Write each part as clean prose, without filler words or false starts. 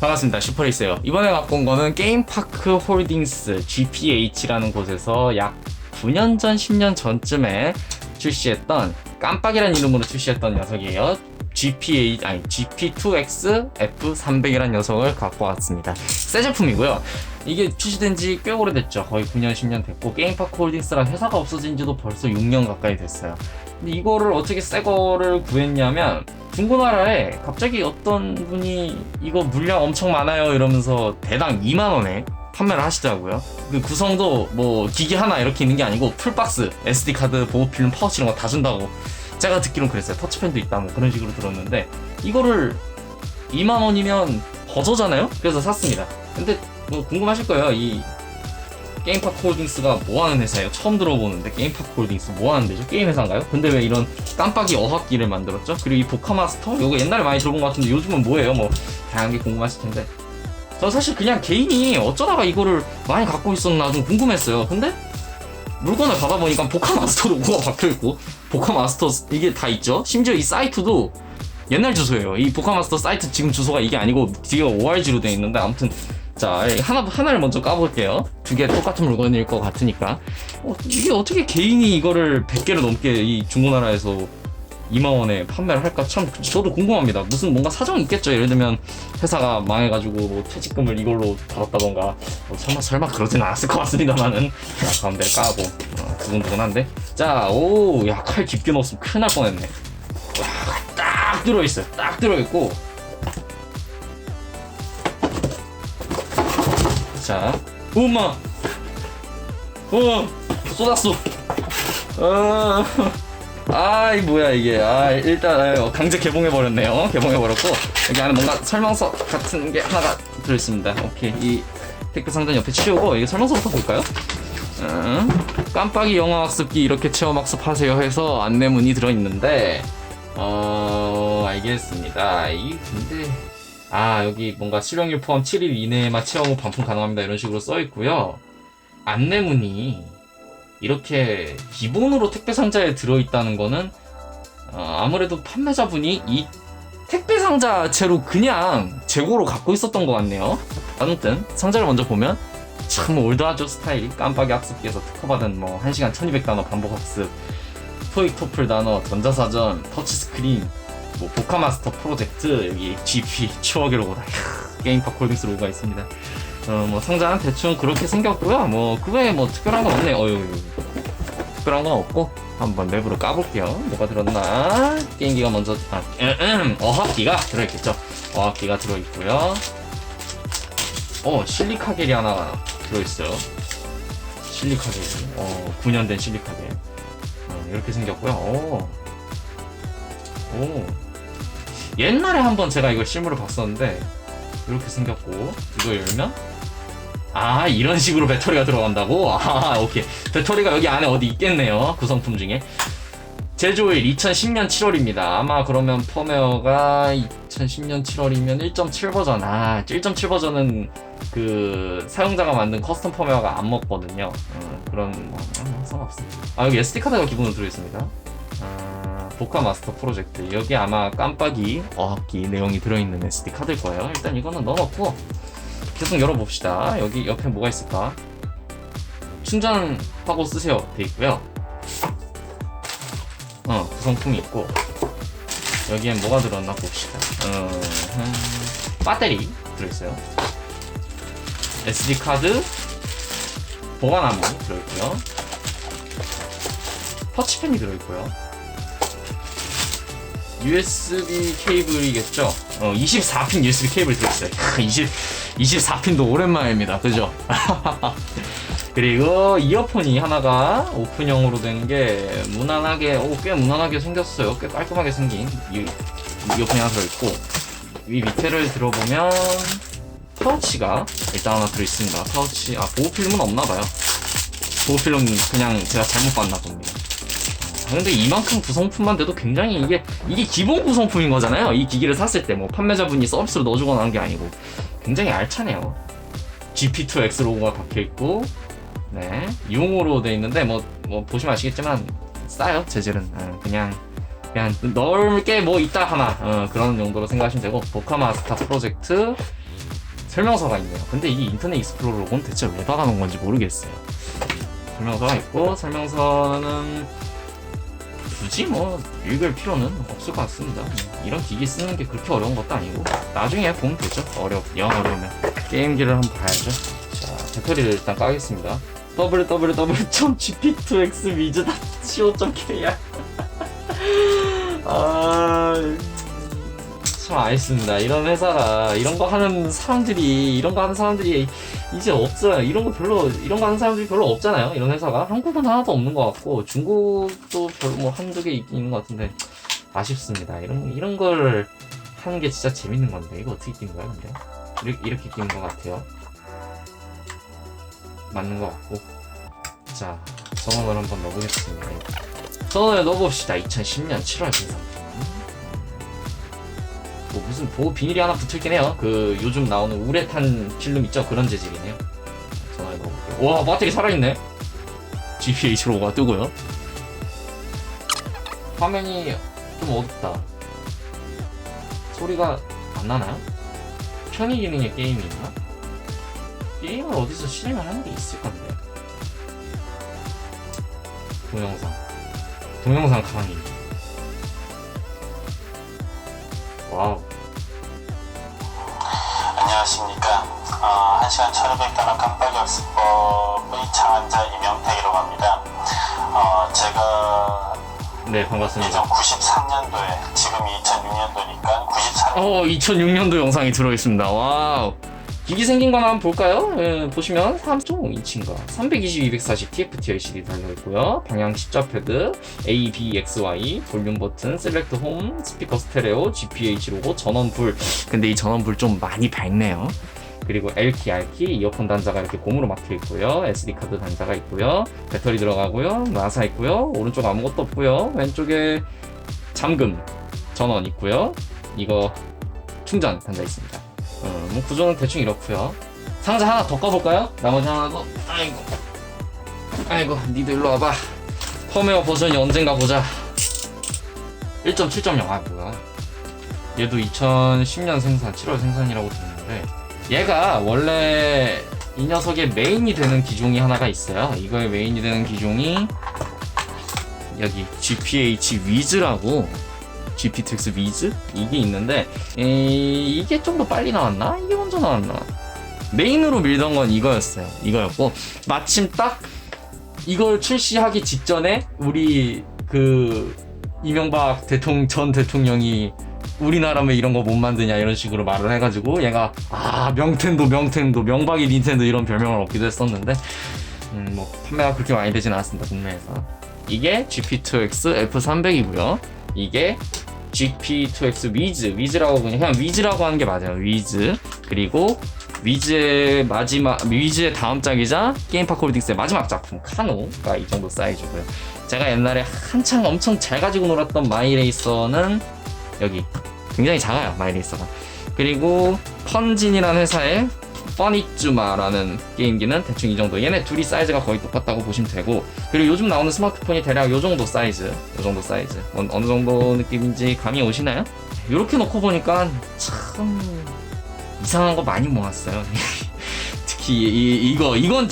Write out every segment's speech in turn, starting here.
반갑습니다. 슈퍼레이스예요. 이번에 갖고 온 거는 게임파크 홀딩스 GPH라는 곳에서 약 9년 전, 10년 전쯤에 출시했던, 깜빡이란 이름으로 출시했던 녀석이에요. GP2X F300이라는 녀석을 갖고 왔습니다. 새 제품이고요. 이게 출시된 지 꽤 오래됐죠. 거의 9년, 10년 됐고, 게임파크 홀딩스라는 회사가 없어진 지도 벌써 6년 가까이 됐어요. 근데 이거를 어떻게 새 거를 구했냐면, 중고나라에 갑자기 어떤 분이 이거 물량 엄청 많아요 이러면서 대당 2만원에 판매를 하시더라고요. 그 구성도 뭐 기기 하나 이렇게 있는 게 아니고 풀박스, SD카드, 보호필름, 파우치 이런 거 다 준다고 제가 듣기로는 그랬어요. 터치펜도 있다 뭐 그런 식으로 들었는데, 이거를 2만원이면 거저잖아요? 그래서 샀습니다. 근데 뭐 궁금하실 거예요. 이 게임파크 홀딩스가 뭐하는 회사예요? 처음 들어보는데. 게임파크 홀딩스 뭐하는 데죠? 게임 회사인가요? 근데 왜 이런 깜빡이 어학기를 만들었죠? 그리고 이 보카마스터? 이거 옛날에 많이 들어본 것 같은데 요즘은 뭐예요? 뭐 다양한 게 궁금하실 텐데, 저 사실 그냥 개인이 어쩌다가 이거를 많이 갖고 있었나 좀 궁금했어요. 근데 물건을 받아보니까 보카마스터 로고가 박혀있고, 보카마스터 이게 다 있죠? 심지어 이 사이트도 옛날 주소예요. 이 보카마스터 사이트 지금 주소가 이게 아니고 뒤가 ORG로 되어 있는데, 아무튼 자, 하나를 먼저 까볼게요. 두 개 똑같은 물건일 것 같으니까. 이게 어떻게 개인이 이거를 100개를 넘게 이 중고나라에서 2만원에 판매를 할까? 참 저도 궁금합니다. 무슨 뭔가 사정이 있겠죠. 예를 들면 회사가 망해가지고 뭐 퇴직금을 이걸로 벌었다던가, 설마 그러진 않았을 것 같습니다만은. 자, 가운데 까고 두근두근한데. 자, 오, 야, 칼 깊게 넣었으면 큰일 날 뻔했네. 와, 딱 들어있어요. 딱 들어있고, 자, 엄마, 쏟았어. 아이 뭐야 이게. 일단 강제 개봉해버렸네요. 개봉해버렸고, 여기 안에 뭔가 설명서 같은 게 하나가 들어있습니다. 오케이, 이 테크 상자 옆에 치우고 이게 설명서부터 볼까요? 깜빡이 영어 학습기 이렇게 체험 학습하세요 해서 안내문이 들어있는데, 알겠습니다. 이 근데 여기 뭔가 수령일 포함 7일 이내에만 체험 후 반품 가능합니다 이런 식으로 써있고요. 안내문이 이렇게 기본으로 택배 상자에 들어있다는 거는 아무래도 판매자분이 이 택배 상자채로 그냥 재고로 갖고 있었던 것 같네요. 아무튼 상자를 먼저 보면 참 올드하죠. 스타일이. 깜빡이 학습기에서 특허받은 뭐 1시간 1200단어 반복 학습, 토익 토플 단어, 전자사전, 터치스크린, 뭐 보카마스터 프로젝트, 여기 GP 추억의 로고다. 게임파크 홀딩스 로고가 있습니다. 뭐 상자는 대충 그렇게 생겼고요. 뭐 그 외에 뭐 특별한 건 없네요. 특별한 건 없고, 한번 내부로 까볼게요. 뭐가 들었나? 게임기가 먼저 어학기가 들어있겠죠. 어학기가 들어있고요. 실리카겔이 하나 들어있어요. 실리카겔. 9년 된 실리카겔. 이렇게 생겼고요. 옛날에 한번 제가 이걸 실물을 봤었는데 이렇게 생겼고, 이거 열면 이런 식으로 배터리가 들어간다고? 오케이. 배터리가 여기 안에 어디 있겠네요. 구성품 중에. 제조일 2010년 7월입니다. 아마 그러면 펌웨어가 2010년 7월이면 1.7 버전. 1.7 버전은 그 사용자가 만든 커스텀 펌웨어가 안 먹거든요. 그런 상관없습니다. 여기 SD카드가 기본으로 들어있습니다. 보카마스터 프로젝트. 여기 아마 깜빡이 어학기 내용이 들어있는 SD카드일 거예요. 일단 이거는 넣어놓고 계속 열어봅시다. 여기 옆에 뭐가 있을까? 충전하고 쓰세요 돼 있고요. 구성품이 있고, 여기엔 뭐가 들었나 봅시다. 배터리 들어있어요. SD카드, 보관함이 들어있고요. 터치펜이 들어있고요. USB 케이블이겠죠? 24핀 USB 케이블 들어있어요. 24핀도 오랜만입니다. 그죠? 그리고 이어폰이 하나가 오픈형으로 된 게 무난하게, 꽤 무난하게 생겼어요. 꽤 깔끔하게 생긴 이어폰이 하나 들어있고, 위 밑에를 들어보면 파우치가 일단 하나 들어있습니다. 파우치, 보호필름은 없나봐요. 보호필름 그냥 제가 잘못 봤나 봅니다. 근데 이만큼 구성품만 돼도 굉장히 이게 기본 구성품인 거잖아요. 이 기기를 샀을 때 뭐 판매자분이 서비스로 넣어주거나 한 게 아니고 굉장히 알차네요. GP2X 로고가 박혀있고, 네, 용으로 돼 있는데 뭐 보시면 아시겠지만 싸요. 재질은 그냥 넓게 뭐 있다 하나 그런 용도로 생각하시면 되고, 보카마스터 프로젝트 설명서가 있네요. 근데 이 인터넷 익스플로러 로고는 대체 왜 박아놓은 건지 모르겠어요. 설명서가 있고, 설명서는 굳이 뭐 읽을 필요는 없을 것 같습니다. 이런 기기 쓰는 게 그렇게 어려운 것도 아니고 나중에 보면 되죠. 영 어려우면 게임기를 한번 봐야죠. 자, 배터리를 일단 까겠습니다. www.gp2xwiz.co.kr 참 아쉽습니다. 이런 회사가 이런 거 하는 사람들이 이제 없어요. 이런 거 하는 사람들이 별로 없잖아요. 이런 회사가 한국은 하나도 없는 것 같고 중국도 별로 뭐 한두 개 있는 것 같은데 아쉽습니다. 이런 걸 하는 게 진짜 재밌는 건데 이거 어떻게 끼는 거야 근데? 이렇게 끼는 것 같아요. 맞는 것 같고. 자, 성원을 한번 넣어보겠습니다. 성원을 넣어봅시다. 2010년 7월 생산. 뭐 무슨 보호 비닐이 하나 붙어있긴 해요. 그 요즘 나오는 우레탄 필름 있죠? 그런 재질이네요. 전화해 넣어볼게요. 와, 배터리 살아있네. GPH 로고가 뜨고요. 화면이 좀 어둡다. 소리가 안 나나요? 편의 기능의 게임이 있나? 게임을 어디서 실행을 하는 게 있을 건데. 동영상 강의. 와우. 안녕하십니까. 1시간 1500단어 깜빡이 학습법의 창안자 이명택이라고 합니다. 제가 네, 반갑습니다. 예전 93년도에 지금이 2006년도니까 2006년도 영상이 들어있습니다. 와우. 기기 생긴 거 한번 볼까요? 예, 보시면 3.5인치인가 320, 240 TFT LCD 달려있고요. 방향 십자 패드, A, B, X, Y, 볼륨 버튼, 셀렉트 홈, 스피커 스테레오, GPH 로고, 전원불. 근데 이 전원불 좀 많이 밝네요. 그리고 L키, R키, 이어폰 단자가 이렇게 고무로 막혀있고요. SD카드 단자가 있고요. 배터리 들어가고요. 나사 있고요. 오른쪽 아무것도 없고요. 왼쪽에 잠금, 전원 있고요. 이거 충전 단자 있습니다. 뭐 구조는 대충 이렇고요. 상자 하나 더 꺼볼까요? 나머지 하나도. 아이고 니도 일로 와봐. 펌웨어 버전이 언젠가 보자. 1.7.0. 뭐야, 얘도 2010년 생산 7월 생산이라고 들었는데 얘가 원래 이 녀석의 메인이 되는 기종이 하나가 있어요. 이거의 메인이 되는 기종이 여기 GPH Wiz라고, GP2X Wiz? 이게 있는데 이게 좀 더 빨리 나왔나? 이게 먼저 나왔나? 메인으로 밀던 건 이거였고 마침 딱 이걸 출시하기 직전에 우리 그 이명박 전 대통령이 우리나라면 이런 거 못 만드냐 이런 식으로 말을 해가지고 얘가 명텐도 명박이 닌텐도 이런 별명을 얻기도 했었는데 뭐 판매가 그렇게 많이 되진 않았습니다, 국내에서. 이게 GP2X F300이고요. 이게 GP2X Wiz라고 그냥 Wiz라고 하는 게 맞아요. Wiz. 그리고 위즈의 다음 작이자 게임파크 홀딩스의 마지막 작품 카노가 이 정도 사이즈고요. 제가 옛날에 한창 엄청 잘 가지고 놀았던 마이레이서는 여기 굉장히 작아요, 마이레이서가. 그리고 펀진이라는 회사의 퍼니쭈마라는 게임기는 대충 이 정도. 얘네 둘이 사이즈가 거의 똑같다고 보시면 되고, 그리고 요즘 나오는 스마트폰이 대략 요 정도 사이즈. 어느 정도 느낌인지 감이 오시나요? 이렇게 놓고 보니까 참 이상한 거 많이 모았어요. 특히 이건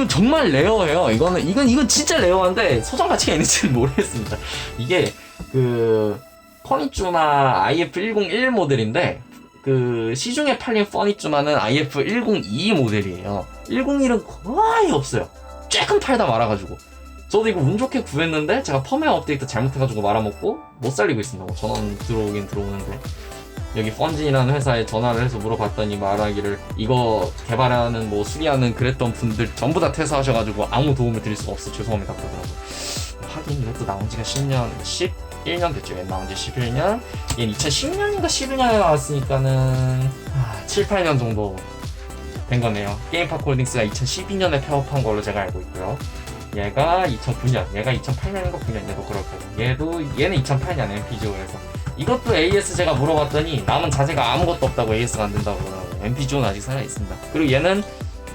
정말 레어예요. 이건 진짜 레어한데 소장 가치가 있는지는 모르겠습니다. 이게 그 퍼니쭈마 IF101 모델인데 그 시중에 팔린 퍼니쭈마는 IF102 모델이에요. 101은 거의 없어요. 조금 팔다 말아가지고. 저도 이거 운 좋게 구했는데 제가 펌웨어 업데이트 잘못해가지고 말아먹고 못 살리고 있습니다. 뭐 전원 들어오긴 들어오는데. 여기 펀진이라는 회사에 전화를 해서 물어봤더니 말하기를 이거 개발하는 뭐 수리하는 그랬던 분들 전부 다 퇴사하셔가지고 아무 도움을 드릴 수가 없어, 죄송합니다 그러더라고. 하긴 이것도 나온 지가 11년 됐죠. 얘 나온 지 11년. 얘는 2010년인가 11년에 나왔으니까는 7, 8년 정도 된 거네요. 게임파크 홀딩스가 2012년에 폐업한 걸로 제가 알고 있고요. 얘가 2009년, 얘가 2008년인가 9년, 얘도 그럴 거고. 얘는 2008년 MPGO에서. 이것도 AS 제가 물어봤더니 남은 자재가 아무것도 없다고 AS가 안 된다고 그러더라고요. MPGO는 아직 살아있습니다. 그리고 얘는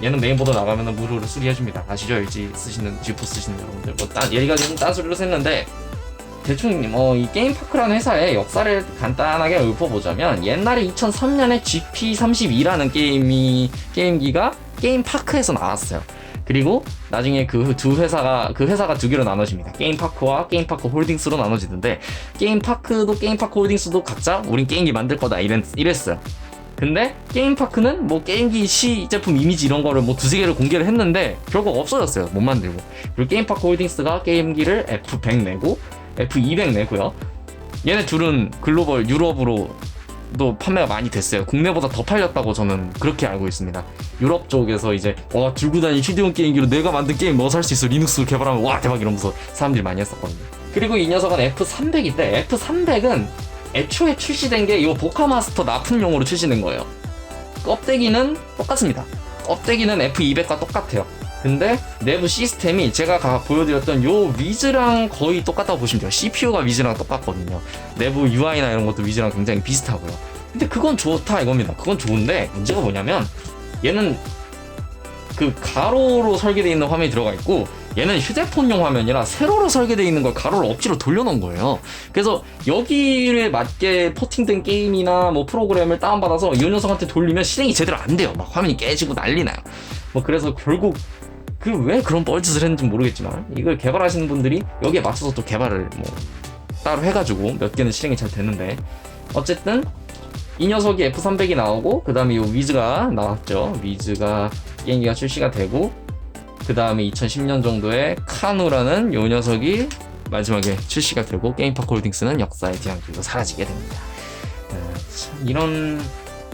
메인보드 나가면 무료로 수리해줍니다. 아시죠? LG 쓰시는, 지포 쓰시는 여러분들. 얘가 지금 딴소리로 샜는데 대충 이 게임파크라는 회사의 역사를 간단하게 읊어보자면 옛날에 2003년에 GP32라는 게임기가 게임파크에서 나왔어요. 그리고 나중에 그 회사가 두 개로 나눠집니다. 게임파크와 게임파크 홀딩스로 나눠지는데 게임파크도 게임파크 홀딩스도 각자 우린 게임기 만들 거다 이랬어요. 근데 게임파크는 뭐 게임기 시제품 이미지 이런 거를 뭐 두세 개를 공개를 했는데 결국 없어졌어요. 못 만들고. 그리고 게임파크 홀딩스가 게임기를 F100 내고 F200 내고요. 얘네 둘은 글로벌 유럽으로도 판매가 많이 됐어요. 국내보다 더 팔렸다고 저는 그렇게 알고 있습니다. 유럽 쪽에서 이제 들고 다니는 휴대용 게임기로 내가 만든 게임 너 살 수 있어 리눅스로 개발하면 와 대박 이러면서 사람들이 많이 했었거든요. 그리고 이 녀석은 F300인데 F300은 애초에 출시된 게 이 보카마스터 납품용으로 출시된 거예요. 껍데기는 똑같습니다. 껍데기는 F200과 똑같아요. 근데 내부 시스템이 제가 보여드렸던 요 위즈랑 거의 똑같다고 보시면 돼요. CPU가 위즈랑 똑같거든요. 내부 UI나 이런 것도 위즈랑 굉장히 비슷하고요. 근데 그건 좋다 이겁니다. 그건 좋은데 문제가 뭐냐면 얘는 그 가로로 설계되어 있는 화면이 들어가 있고 얘는 휴대폰용 화면이라 세로로 설계되어 있는 걸 가로로 억지로 돌려놓은 거예요. 그래서 여기에 맞게 포팅된 게임이나 뭐 프로그램을 다운받아서 이 녀석한테 돌리면 실행이 제대로 안 돼요. 막 화면이 깨지고 난리 나요. 뭐 그래서 결국 왜 그런 뻘짓을 했는지 모르겠지만 이걸 개발하시는 분들이 여기에 맞춰서 또 개발을 뭐 따로 해가지고 몇 개는 실행이 잘 됐는데 어쨌든 이 녀석이 F300이 나오고 그 다음에 이 위즈가 나왔죠. 위즈가 게임기가 출시가 되고 그 다음에 2010년 정도에 카누라는 이 녀석이 마지막에 출시가 되고 게임파크 홀딩스는 역사의 뒤안길로 사라지게 됩니다. 참 이런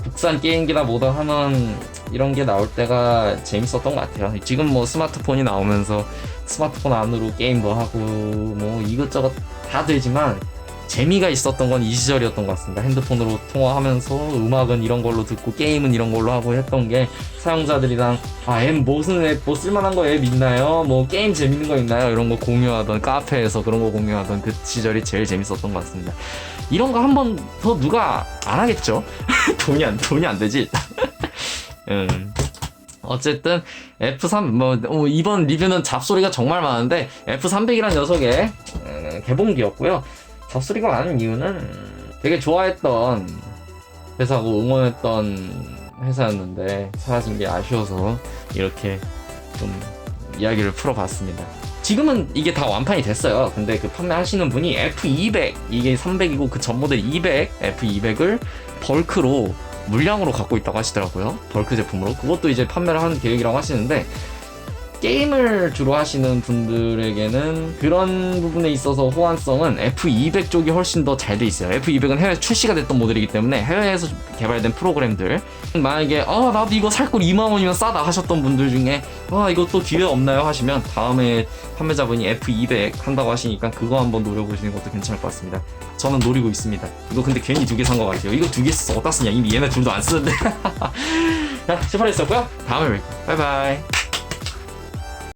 국산 게임기다 뭐다 하면 이런 게 나올 때가 재밌었던 것 같아요. 지금 뭐 스마트폰이 나오면서 스마트폰 안으로 게임도 하고 뭐 이것저것 다 되지만 재미가 있었던 건 이 시절이었던 것 같습니다. 핸드폰으로 통화하면서 음악은 이런 걸로 듣고 게임은 이런 걸로 하고 했던 게 사용자들이랑 앱 무슨 앱 뭐 쓸만한 거 앱 있나요? 뭐 게임 재밌는 거 있나요? 이런 거 공유하던 카페에서 그런 거 공유하던 그 시절이 제일 재밌었던 것 같습니다. 이런 거 한 번 더 누가 안 하겠죠? 돈이 안 되지. 어쨌든 F3 이번 리뷰는 잡소리가 정말 많은데 F300이라는 녀석의 개봉기였고요. 잡소리가 많은 이유는 되게 좋아했던 회사고 응원했던 회사였는데 사라진 게 아쉬워서 이렇게 좀 이야기를 풀어봤습니다. 지금은 이게 다 완판이 됐어요. 근데 그 판매하시는 분이 F200 이게 300이고 그 전 모델 200 F200을 벌크로 물량으로 갖고 있다고 하시더라고요. 벌크 제품으로. 그것도 이제 판매를 하는 계획이라고 하시는데 게임을 주로 하시는 분들에게는 그런 부분에 있어서 호환성은 F200 쪽이 훨씬 더 잘 돼 있어요. F200은 해외 출시가 됐던 모델이기 때문에 해외에서 개발된 프로그램들 만약에 나도 이거 살 걸 2만원이면 싸다 하셨던 분들 중에 이것도 기회 없나요 하시면 다음에 판매자분이 F200 한다고 하시니까 그거 한번 노려보시는 것도 괜찮을 것 같습니다. 저는 노리고 있습니다. 이거 근데 괜히 2개 산 것 같아요. 이거 2개 써서 어디다 쓰냐 이미 얘네 둘도 안 쓰는데. 자, 슈퍼레이스였고요. 다음에 뵐게요. 바이바이.